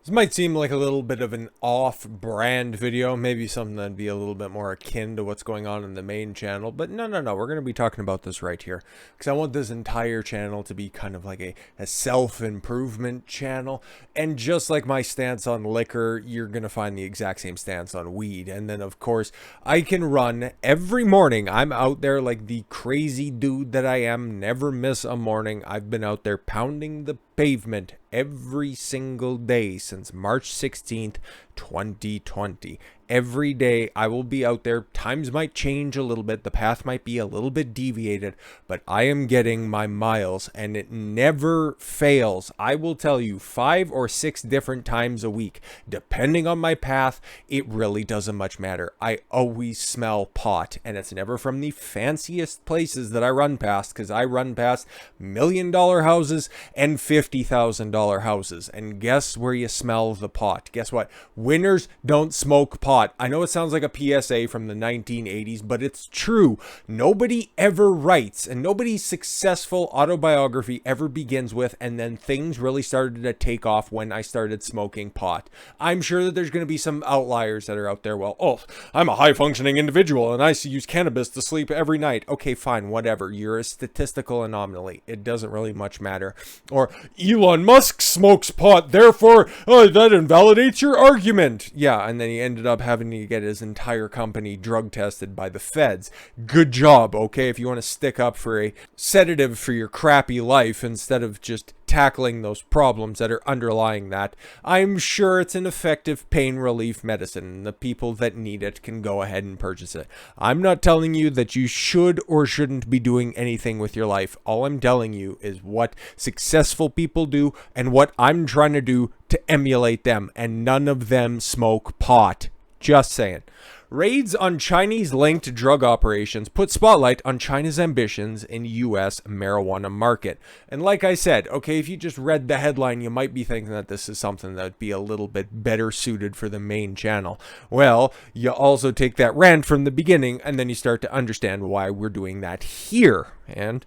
This might seem like a little bit of an off-brand video, maybe something that'd be a little bit more akin to what's going on in the main channel, but no, we're going to be talking about this right here, because I want this entire channel to be kind of like a self-improvement channel, and just like my stance on liquor, you're going to find the exact same stance on weed. And then, of course, I can run every morning. I'm out there like the crazy dude that I am, never miss a morning. I've been out there pounding the pavement every single day since March 16th, 2020. Every day I will be out there. Times might change a little bit. The path might be a little bit deviated, but I am getting my miles and it never fails. I will tell you 5 or 6 different times a week, depending on my path. It really doesn't much matter. I always smell pot, and it's never from the fanciest places that I run past, because I run past $1 million houses and $50,000 houses. And guess where you smell the pot? Guess what? Winners don't smoke pot. I know it sounds like a PSA from the 1980s, but it's true. Nobody ever writes, and nobody's successful autobiography ever begins with, and then things really started to take off when I started smoking pot. I'm sure that there's going to be some outliers that are out there. Well, oh, I'm a high-functioning individual, and I use cannabis to sleep every night. Okay, fine, whatever. You're a statistical anomaly. It doesn't really much matter. Or Elon Musk smokes pot, therefore that invalidates your argument. Yeah, and then he ended up having to get his entire company drug tested by the feds. Good job, okay? If you want to stick up for a sedative for your crappy life instead of just tackling those problems that are underlying that, I'm sure it's an effective pain relief medicine, and the people that need it can go ahead and purchase it. I'm not telling you that you should or shouldn't be doing anything with your life. All I'm telling you is what successful people do and what I'm trying to do to emulate them, and none of them smoke pot. Just saying. Raids on Chinese-linked drug operations put spotlight on China's ambitions in U.S. marijuana market. And like I said, okay, if you just read the headline, you might be thinking that this is something that would be a little bit better suited for the main channel. Well, you also take that rant from the beginning, and then you start to understand why we're doing that here. And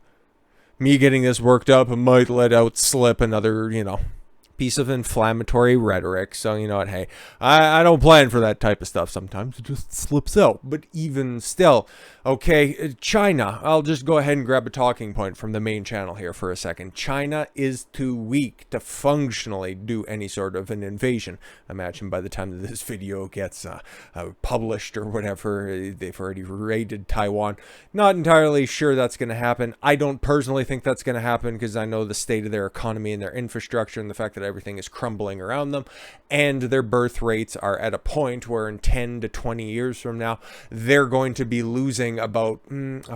me getting this worked up might let out slip another, piece of inflammatory rhetoric. So you know what, hey, I don't plan for that type of stuff. Sometimes it just slips out. But even still, okay, China, I'll just go ahead and grab a talking point from the main channel here for a second. China is too weak to functionally do any sort of an invasion. Imagine by the time that this video gets published or whatever, they've already raided Taiwan. Not entirely sure that's going to happen. I don't personally think that's going to happen, because I know the state of their economy and their infrastructure, and the fact that everything is crumbling around them, and their birth rates are at a point where in 10 to 20 years from now, they're going to be losing about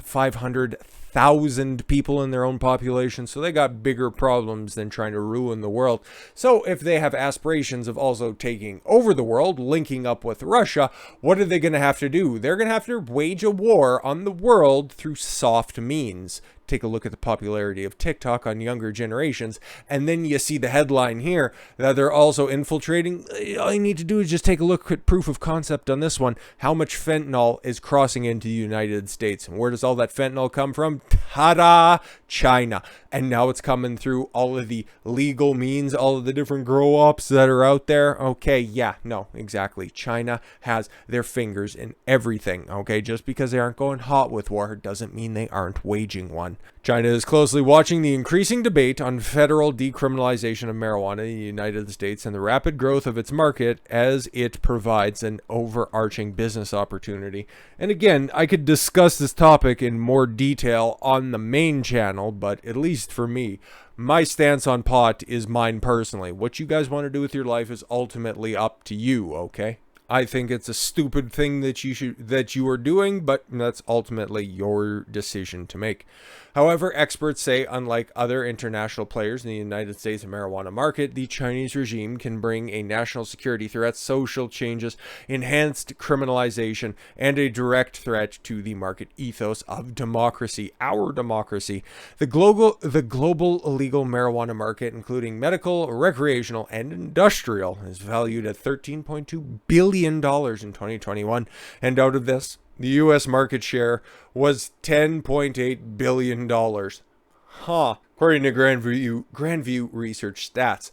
500,000 people in their own population. So they got bigger problems than trying to ruin the world. So if they have aspirations of also taking over the world, linking up with Russia, what are they going to have to do? They're going to have to wage a war on the world through soft means. Take a look at the popularity of TikTok on younger generations, and then you see the headline here that they're also infiltrating. All you need to do is just take a look at proof of concept on this one. How much fentanyl is crossing into the United States? And where does all that fentanyl come from? Ta-da! China. And now it's coming through all of the legal means, all of the different grow-ops that are out there. Okay, yeah, no, exactly. China has their fingers in everything, okay? Just because they aren't going hot with war doesn't mean they aren't waging one. China is closely watching the increasing debate on federal decriminalization of marijuana in the United States and the rapid growth of its market, as it provides an overarching business opportunity. And again, I could discuss this topic in more detail on the main channel, but at least for me, my stance on pot is mine personally. What you guys want to do with your life is ultimately up to you, okay? I think it's a stupid thing that you are doing, but that's ultimately your decision to make. However, experts say, unlike other international players in the United States marijuana market, the Chinese regime can bring a national security threat, social changes, enhanced criminalization, and a direct threat to the market ethos of democracy, our democracy. The global illegal marijuana market, including medical, recreational, and industrial, is valued at $13.2 billion in 2021, and out of this, the U.S. market share was $10.8 billion. According to Grandview Research Stats.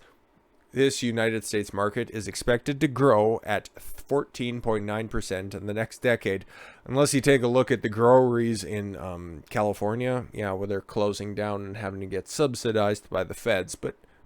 this United States market is expected to grow at 14.9% in the next decade. Unless you take a look at the groweries in California, yeah, where they're closing down and having to get subsidized by the feds,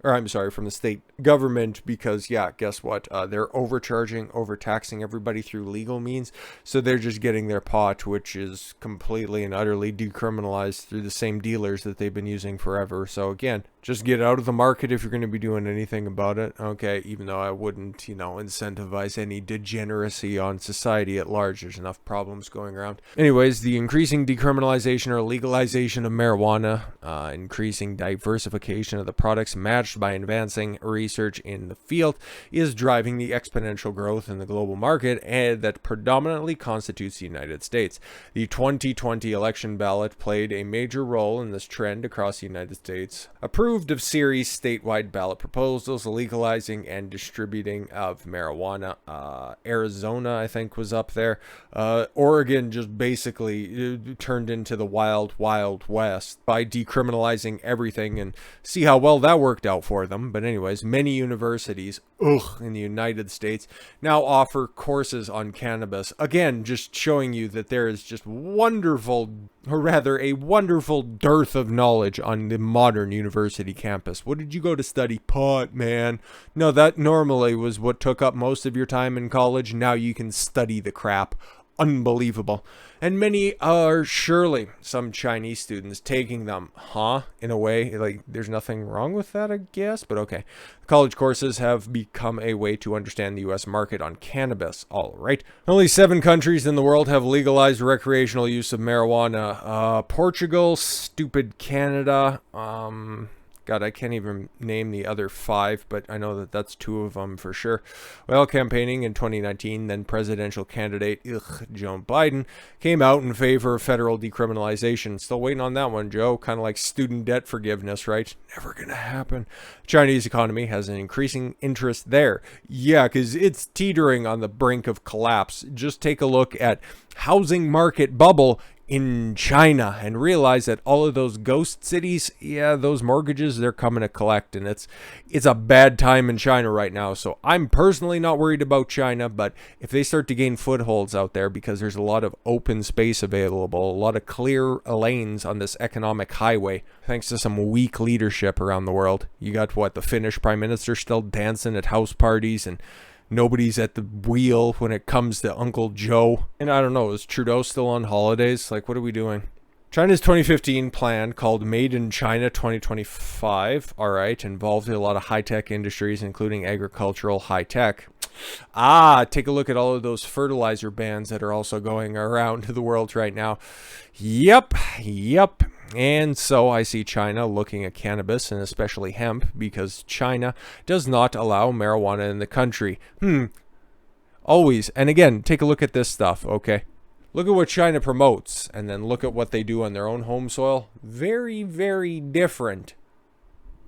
or I'm sorry, from the state government, because, yeah, guess what? They're overtaxing everybody through legal means. So they're just getting their pot, which is completely and utterly decriminalized through the same dealers that they've been using forever. So again, just get out of the market if you're going to be doing anything about it. Okay, even though I wouldn't, incentivize any degeneracy on society at large. There's enough problems going around. Anyways, the increasing decriminalization or legalization of marijuana, increasing diversification of the products matched by advancing research in the field is driving the exponential growth in the global market and that predominantly constitutes the United States. The 2020 election ballot played a major role in this trend across the United States. Approved of series statewide ballot proposals legalizing and distributing of marijuana. Arizona, I think, was up there. Oregon just basically turned into the wild, wild west by decriminalizing everything, and see how well that worked out for them. But anyways, many universities in the United States now offer courses on cannabis. Again, just showing you that there is just a wonderful dearth of knowledge on the modern university campus. What did you go to study? Pot, man. No, that normally was what took up most of your time in college. Now you can study the crap. Unbelievable. And many are surely some Chinese students taking them, in a way, like there's nothing wrong with that, I guess, but okay. College courses have become a way to understand the U.S. market on cannabis. All right. Only 7 countries in the world have legalized recreational use of marijuana. Portugal, stupid Canada, God, I can't even name the other 5, but I know that that's 2 of them for sure. While campaigning in 2019, then presidential candidate Joe Biden came out in favor of federal decriminalization. Still waiting on that one, Joe. Kind of like student debt forgiveness, right? Never gonna happen. Chinese economy has an increasing interest there. Yeah, because it's teetering on the brink of collapse. Just take a look at housing market bubble in China and realize that all of those ghost cities, yeah, those mortgages, they're coming to collect, and it's a bad time in China right now. So I'm personally not worried about China, but if they start to gain footholds out there, because there's a lot of open space available, a lot of clear lanes on this economic highway, thanks to some weak leadership around the world. You got the Finnish prime minister still dancing at house parties, and nobody's at the wheel when it comes to Uncle Joe. And I don't know, is Trudeau still on holidays? Like, what are we doing? China's 2015 plan, called Made in China 2025, all right, involved a lot of high-tech industries, including agricultural high-tech. Take a look at all of those fertilizer bans that are also going around the world right now. Yep. And so I see China looking at cannabis and especially hemp, because China does not allow marijuana in the country. Always. And again, take a look at this stuff, okay? Look at what China promotes, and then look at what they do on their own home soil. Very, very different.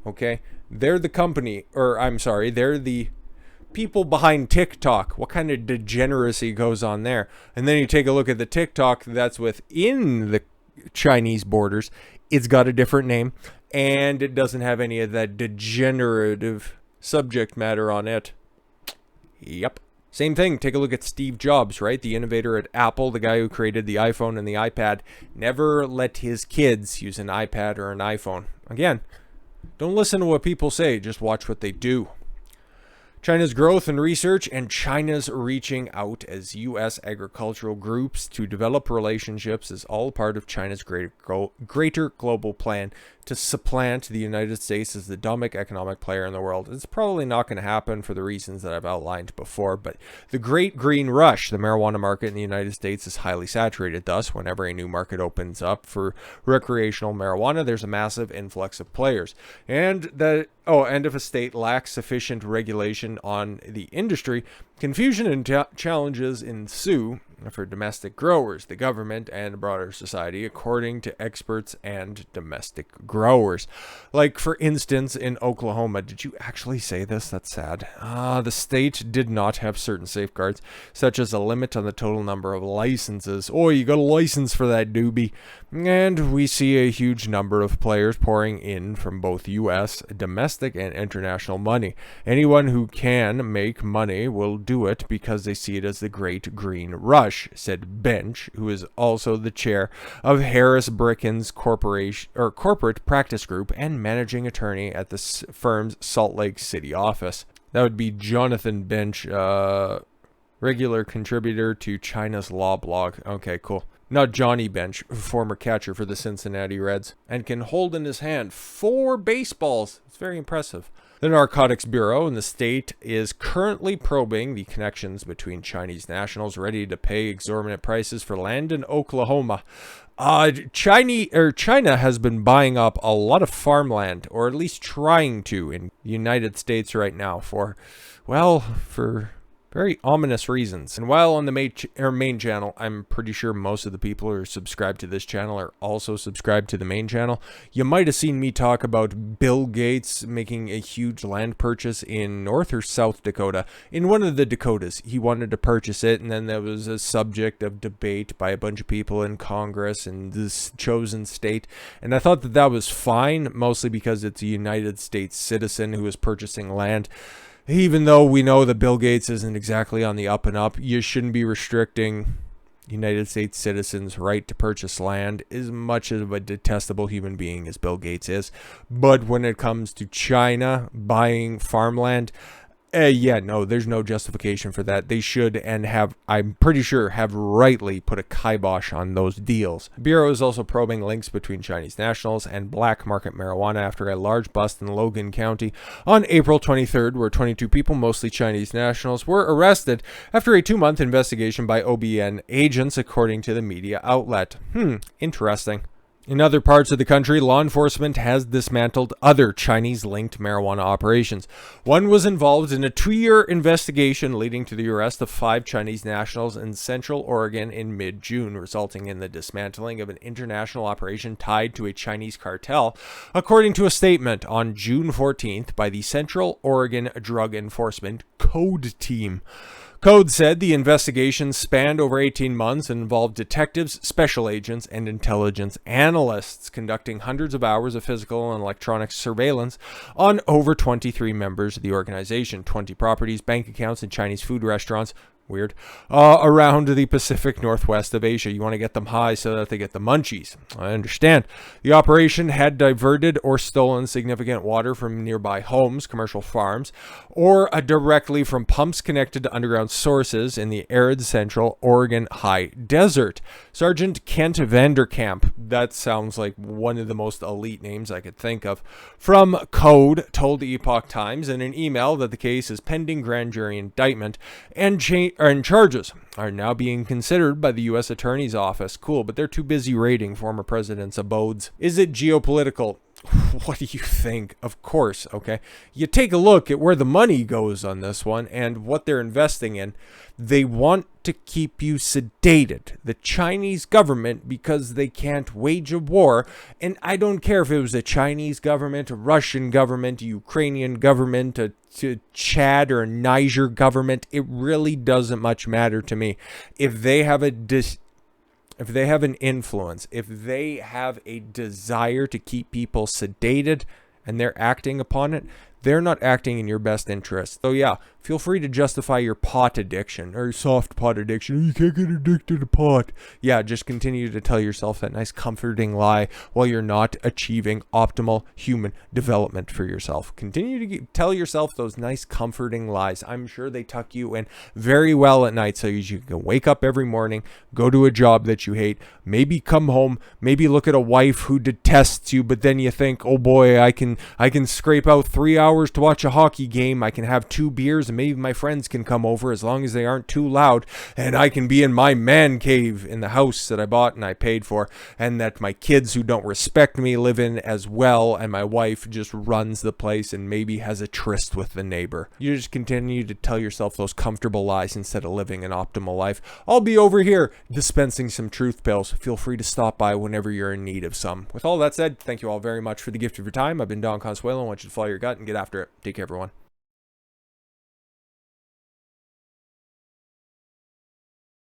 Okay? They're the company, they're the people behind TikTok. What kind of degeneracy goes on there? And then you take a look at the TikTok that's within the Chinese borders. It's got a different name, and it doesn't have any of that degenerative subject matter on it. Yep. Same thing. Take a look at Steve Jobs, right? The innovator at Apple, the guy who created the iPhone and the iPad, never let his kids use an iPad or an iPhone. Again, don't listen to what people say, just watch what they do. China's growth and research, and China's reaching out as U.S. agricultural groups to develop relationships is all part of China's greater global plan to supplant the United States as the dominant economic player in the world. It's probably not going to happen for the reasons that I've outlined before, but the Great Green Rush, the marijuana market in the United States, is highly saturated. Thus, whenever a new market opens up for recreational marijuana, there's a massive influx of players. And if a state lacks sufficient regulation on the industry, confusion and challenges ensue. for domestic growers, the government, and broader society, according to experts and domestic growers. Like, for instance, in Oklahoma, did you actually say this? That's sad. The state did not have certain safeguards, such as a limit on the total number of licenses. Oh, you got a license for that doobie. And we see a huge number of players pouring in from both U.S., domestic, and international money. Anyone who can make money will do it because they see it as the great green rush, said Bench, who is also the chair of Harris Bricken's corporate practice group and managing attorney at the firm's Salt Lake City office. That would be Jonathan Bench, regular contributor to China's Law blog. Okay, cool. Not Johnny Bench, former catcher for the Cincinnati Reds, and can hold in his hand 4 baseballs. It's very impressive. The Narcotics Bureau in the state is currently probing the connections between Chinese nationals ready to pay exorbitant prices for land in Oklahoma. China has been buying up a lot of farmland, or at least trying to, in the United States right now for very ominous reasons. And while on the main channel, I'm pretty sure most of the people who are subscribed to this channel are also subscribed to the main channel. You might have seen me talk about Bill Gates making a huge land purchase in North or South Dakota. In one of the Dakotas, he wanted to purchase it, and then there was a subject of debate by a bunch of people in Congress in this chosen state. And I thought that that was fine, mostly because it's a United States citizen who is purchasing land. Even though we know that Bill Gates isn't exactly on the up and up, you shouldn't be restricting United States citizens' right to purchase land, as much of a detestable human being as Bill Gates is. But when it comes to China buying farmland, there's no justification for that. They should, and have, I'm pretty sure, have rightly put a kibosh on those deals. The Bureau is also probing links between Chinese nationals and black market marijuana after a large bust in Logan County on April 23rd, where 22 people, mostly Chinese nationals, were arrested after a 2-month investigation by OBN agents, according to the media outlet. Interesting. In other parts of the country, law enforcement has dismantled other Chinese-linked marijuana operations. One was involved in a 2-year investigation leading to the arrest of 5 Chinese nationals in Central Oregon in mid-June, resulting in the dismantling of an international operation tied to a Chinese cartel, according to a statement on June 14th by the Central Oregon Drug Enforcement Code Team. Code said the investigation spanned over 18 months and involved detectives, special agents, and intelligence analysts conducting hundreds of hours of physical and electronic surveillance on over 23 members of the organization, 20 properties, bank accounts, and Chinese food restaurants. Weird. Around the Pacific Northwest of Asia. You want to get them high so that they get the munchies. I understand. The operation had diverted or stolen significant water from nearby homes, commercial farms, or directly from pumps connected to underground sources in the arid Central Oregon high desert. Sergeant Kent Vanderkamp, that sounds like one of the most elite names I could think of, from Code, told the Epoch Times in an email that the case is pending grand jury indictment and charges are now being considered by the U.S. Attorney's Office. Cool, but they're too busy raiding former presidents' abodes. Is it geopolitical? What do you think? Of course, okay. You take a look at where the money goes on this one and what they're investing in. They want to keep you sedated. The Chinese government, because they can't wage a war. And I don't care if it was a Chinese government, a Russian government, a Ukrainian government, a Chad or a Niger government. It really doesn't much matter to me. If they have if they have an influence, if they have a desire to keep people sedated and they're acting upon it, they're not acting in your best interest. So yeah, feel free to justify your pot addiction or soft pot addiction. You can't get addicted to pot. Yeah, just continue to tell yourself that nice comforting lie while you're not achieving optimal human development for yourself. Continue to tell yourself those nice comforting lies. I'm sure they tuck you in very well at night so you can wake up every morning, go to a job that you hate, maybe come home, maybe look at a wife who detests you, but then you think, oh boy, I can scrape out 3 hours to watch a hockey game. I can have 2 beers and maybe my friends can come over as long as they aren't too loud, and I can be in my man cave in the house that I bought and I paid for, and that my kids who don't respect me live in as well, and my wife just runs the place and maybe has a tryst with the neighbor. You just continue to tell yourself those comfortable lies instead of living an optimal life. I'll be over here dispensing some truth pills. Feel free to stop by whenever you're in need of some. With all that said, thank you all very much for the gift of your time. I've been Don Consuelo. I want you to follow your gut and get after it. Take care, everyone.